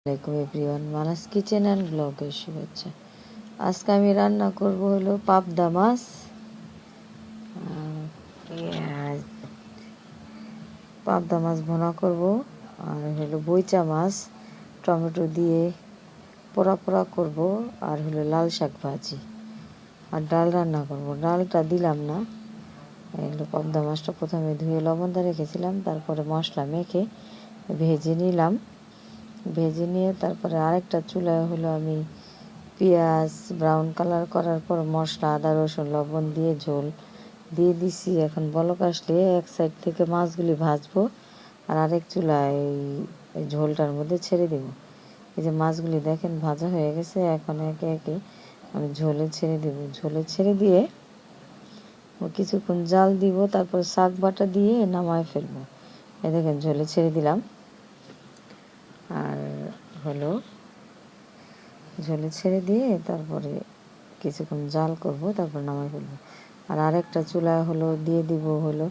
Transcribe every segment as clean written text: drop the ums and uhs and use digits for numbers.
আসসালামাইকুম everyone, Manas kitchen and ব্লগের শুভেচ্ছা। আজকে আমি রান্না করব হলো পাবদা মাছ, পাবদা মাছ ভুনা করব, আর হলো বইচা মাছ টমেটো দিয়ে পোড়া পোড়া করব, আর হলো লাল শাক ভাজি, আর ডাল রান্না করব। ডালটা দিলাম না, এগুলো পাবদা মাছটা প্রথমে ধুয়ে লবণ দিয়ে রেখেছিলাম, তারপরে মশলা মেখে ভেজে নিলাম। ভেজে নিয়ে তারপরে আরেকটা চুলায় হলো আমি পেঁয়াজ ব্রাউন কালার করার পর মশলা আদা রসুন লবণ দিয়ে ঝোল দিয়ে দিছি। এখন বলক আসলে এক সাইড থেকে মাছগুলি ভাজবো, আর আরেক চুলায় এই ঝোলটার মধ্যে ছেড়ে দেব। এই যে মাছগুলি দেখেন ভাজা হয়ে গেছে, এখন একে একে আমি ঝোলে ছেড়ে দেব। ঝোলে ছেড়ে দিয়ে কিছুক্ষণ জাল দিব, তারপর শাক বাটা দিয়ে নামায় ফেলবো। এই দেখেন ঝোলে ছেড়ে দিলাম, আর হলো ঝোলে ছেড়ে দিয়ে তারপরে কিছুক্ষণ জাল করব, তারপর নামাই ফেলবো। আর আরেকটা চুলায় হলো দিয়ে দিব হলো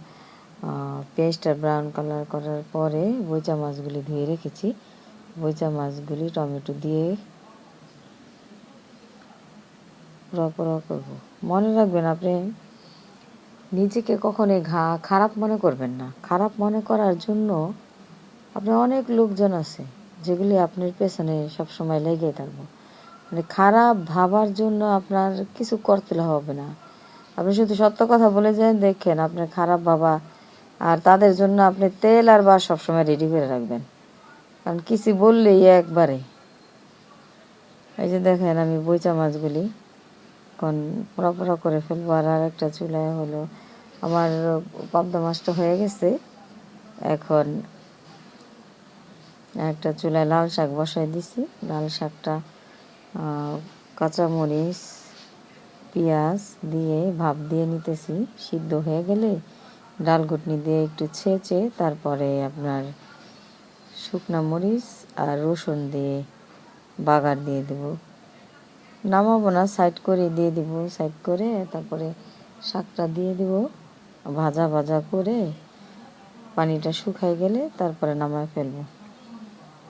পেঁয়াজটা ব্রাউন কালার করার পরে বইচা মাছগুলি ধুয়ে রেখেছি, বইচা মাছগুলি টমেটো দিয়ে পোড়া করবো। মনে রাখবেন, আপনি নিজেকে কখনোই খারাপ মনে করবেন না। খারাপ মনে করার জন্য আপনার অনেক লোকজন আছে যেগুলি আপনার পেছনে সবসময় লেগে থাকবো। মানে খারাপ ভাবার জন্য আপনার কিছু করতে হবে না। আপনি শুধু সত্য কথা বলে যান, দেখেন আপনার খারাপ ভাবা, আর তাদের জন্য আপনি তেল আর বা সবসময় রেডি করে রাখবেন, কারণ কিছু বললেই একবারে। এই যে দেখেন আমি বইচা মাছগুলি এখন পোড়া পোড়া করে ফেলবো। আর একটা চুলায় হলো আমার পাবদা মাছটা হয়ে গেছে, এখন একটা চুলায় লাল শাক বসাই দিছি। লাল শাকটা কাঁচামরিচ পেঁয়াজ দিয়ে ভাপ দিয়ে নিতেছি। সিদ্ধ হয়ে গেলে ডাল ঘুটনি দিয়ে একটু ছেঁচে তারপরে আপনার শুকনা মরিচ আর রসুন দিয়ে বাগার দিয়ে দেব। নামাবো না, সাইড করে দিয়ে দিব। সাইড করে তারপরে শাকটা দিয়ে দিব, ভাজা ভাজা করে পানিটা শুকাই গেলে তারপরে নামায় ফেলবো।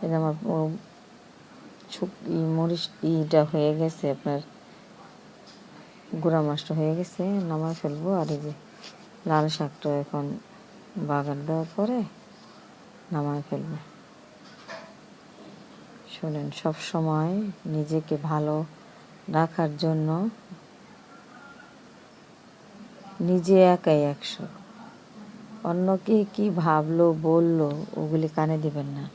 এটা আমার মরিচটা হয়ে গেছে, আপনার গুঁড়া মাছটা হয়ে গেছে, নামায় ফেলবো। আর এই যে লাল শাকটা এখন বাগার দেওয়ার পরে নামায় ফেলবো। শোনেন, সব সময় নিজেকে ভালো রাখার জন্য নিজে একাই 100, অন্যকে কি ভাবলো বললো ওগুলি কানে দিবেন না।